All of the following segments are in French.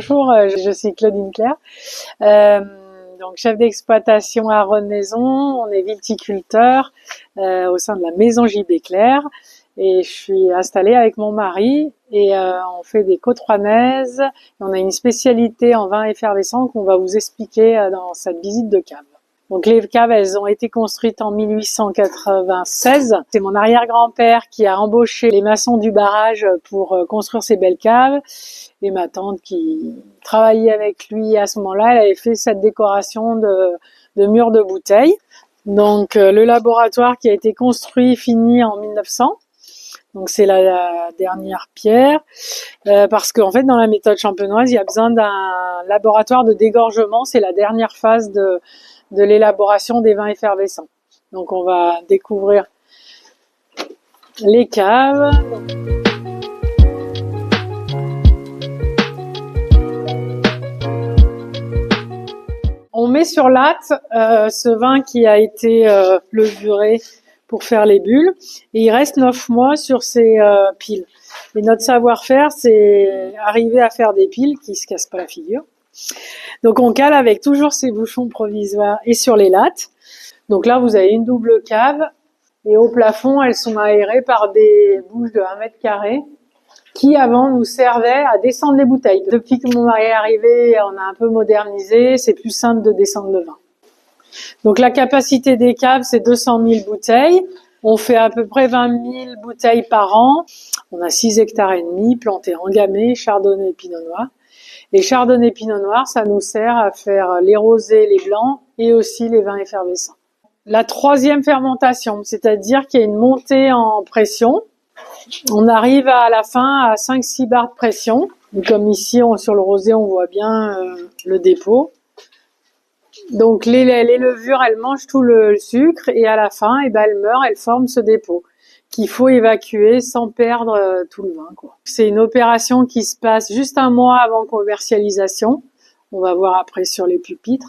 Bonjour, je suis Claudine Claire, donc chef d'exploitation à Renaison. On est viticulteur au sein de la maison JB Claire et je suis installée avec mon mari et on fait des côtes rouennaises. On a une spécialité en vin effervescent qu'on va vous expliquer dans cette visite de cave. Donc les caves, elles ont été construites en 1896. C'est mon arrière-grand-père qui a embauché les maçons du barrage pour construire ces belles caves. Et ma tante qui travaillait avec lui à ce moment-là, elle avait fait cette décoration de murs de bouteilles. Donc le laboratoire qui a été construit, fini en 1900. Donc c'est la dernière pierre, parce qu'en fait dans la méthode champenoise, il y a besoin d'un laboratoire de dégorgement. C'est la dernière phase de l'élaboration des vins effervescents. Donc on va découvrir les caves. On met sur latte ce vin qui a été levuré pour faire les bulles et il reste 9 mois sur ces piles. Et notre savoir-faire, c'est arriver à faire des piles qui se cassent pas la figure. Donc on cale avec toujours ces bouchons provisoires et sur les lattes. Donc là vous avez une double cave et au plafond elles sont aérées par des bouches de 1 mètre carré qui avant nous servaient à descendre les bouteilles. Depuis que mon mari est arrivé, on a un peu modernisé, c'est plus simple de descendre le vin. Donc la capacité des caves c'est 200 000 bouteilles. On fait à peu près 20 000 bouteilles par an. On a 6 hectares et demi plantés en gamay, chardonnay et pinot noir. Les chardonnay pinot noir, ça nous sert à faire les rosés, les blancs et aussi les vins effervescents. La troisième fermentation, c'est-à-dire qu'il y a une montée en pression. On arrive à la fin à 5-6 bars de pression. Et comme ici, sur le rosé, on voit bien le dépôt. Donc les levures, elles mangent tout le sucre et à la fin, elles meurent, elles forment ce dépôt qu'il faut évacuer sans perdre tout le vin, quoi. C'est une opération qui se passe juste 1 mois avant commercialisation. On va voir après sur les pupitres,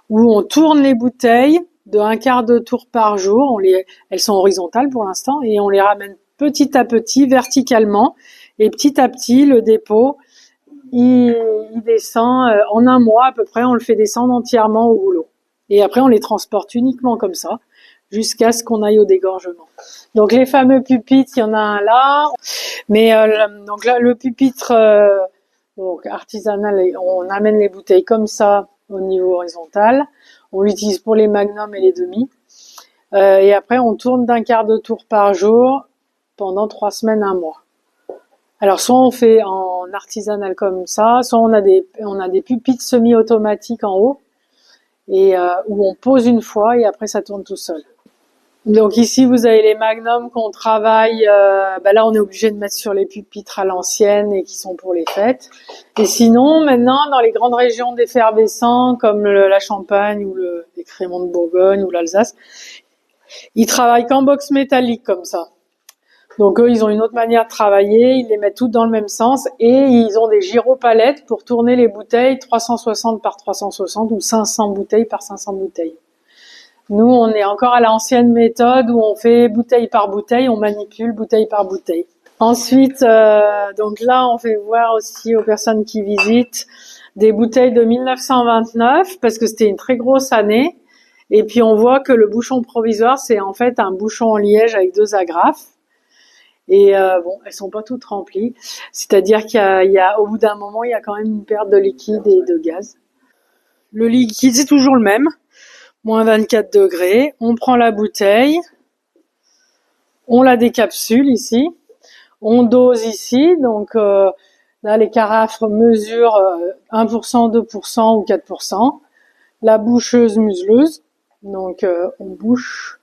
où on tourne les bouteilles de 1/4 de tour par jour. Elles sont horizontales pour l'instant et on les ramène petit à petit, verticalement. Et petit à petit, le dépôt, il descend en 1 mois à peu près. On le fait descendre entièrement au goulot. Et après, on les transporte uniquement comme ça, jusqu'à ce qu'on aille au dégorgement. Donc les fameux pupitres, il y en a un là. Mais donc là, le pupitre donc artisanal, on amène les bouteilles comme ça au niveau horizontal. On l'utilise pour les magnums et les demi. Et après, on tourne d'1/4 de tour par jour pendant 3 semaines, 1 mois. Alors soit on fait en artisanal comme ça, soit on a des pupitres semi-automatiques en haut et où on pose une fois et après ça tourne tout seul. Donc ici vous avez les magnums qu'on travaille. Là on est obligé de mettre sur les pupitres à l'ancienne et qui sont pour les fêtes. Et sinon maintenant dans les grandes régions d'effervescents comme la Champagne ou les Crémants de Bourgogne ou l'Alsace, ils travaillent qu'en box métallique comme ça. Donc eux ils ont une autre manière de travailler, ils les mettent toutes dans le même sens et ils ont des gyropalettes pour tourner les bouteilles 360 par 360 ou 500 bouteilles par 500 bouteilles. Nous, on est encore à l'ancienne méthode où on fait bouteille par bouteille, on manipule bouteille par bouteille. Ensuite, donc là, on fait voir aussi aux personnes qui visitent des bouteilles de 1929 parce que c'était une très grosse année. Et puis, on voit que le bouchon provisoire, c'est en fait un bouchon en liège avec 2 agrafes. Et elles sont pas toutes remplies. C'est-à-dire qu'il y a, au bout d'un moment, il y a quand même une perte de liquide et de gaz. Le liquide, c'est toujours le même. Moins 24 degrés, on prend la bouteille, on la décapsule ici, on dose ici, donc là les carafes mesurent 1%, 2% ou 4%, la boucheuse museleuse, donc on bouche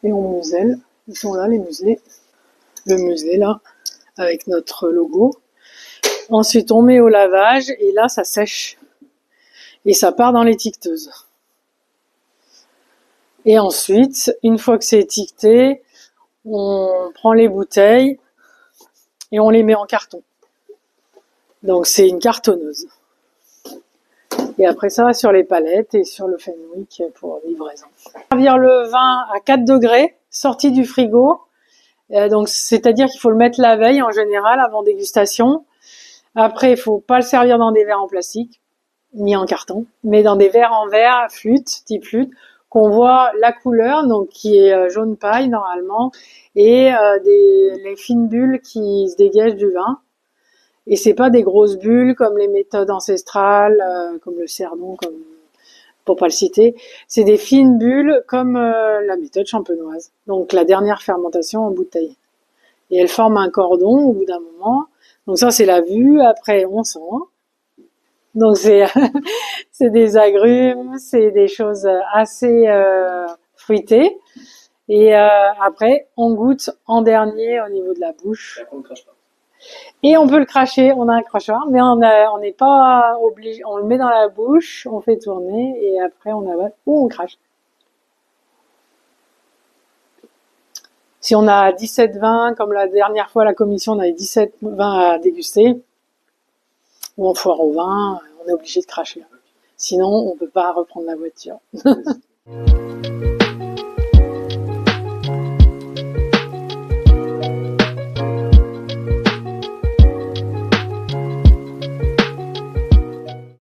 et on muselle, ils sont là les muselés, le muselé là, avec notre logo. Ensuite on met au lavage et là ça sèche. Et ça part dans l'étiqueteuse. Et ensuite, une fois que c'est étiqueté, on prend les bouteilles et on les met en carton. Donc c'est une cartonneuse. Et après ça va sur les palettes et sur le Fenwick pour livraison. Servir le vin à 4 degrés, sorti du frigo. Donc c'est-à-dire qu'il faut le mettre la veille en général avant dégustation. Après, il faut pas le servir dans des verres en plastique, ni en carton, mais dans des verres en verre, flûte, type flûte, qu'on voit la couleur, donc qui est jaune paille normalement, et les fines bulles qui se dégagent du vin. Et c'est pas des grosses bulles comme les méthodes ancestrales, comme le cerdon, comme pour pas le citer. C'est des fines bulles comme la méthode champenoise. Donc la dernière fermentation en bouteille. Et elles forment un cordon au bout d'un moment. Donc ça c'est la vue. Après on sent. Donc c'est c'est des agrumes, c'est des choses assez fruitées. Et après on goûte en dernier au niveau de la bouche. Et on peut le cracher, on a un crachoir, mais on n'est pas obligé, on le met dans la bouche, on fait tourner et après on avale ou on crache. Si on a 17 vins, comme la dernière fois à la commission, on avait 17 vins à déguster, ou en foire au vin, on est obligé de cracher. Sinon, on peut pas reprendre la voiture.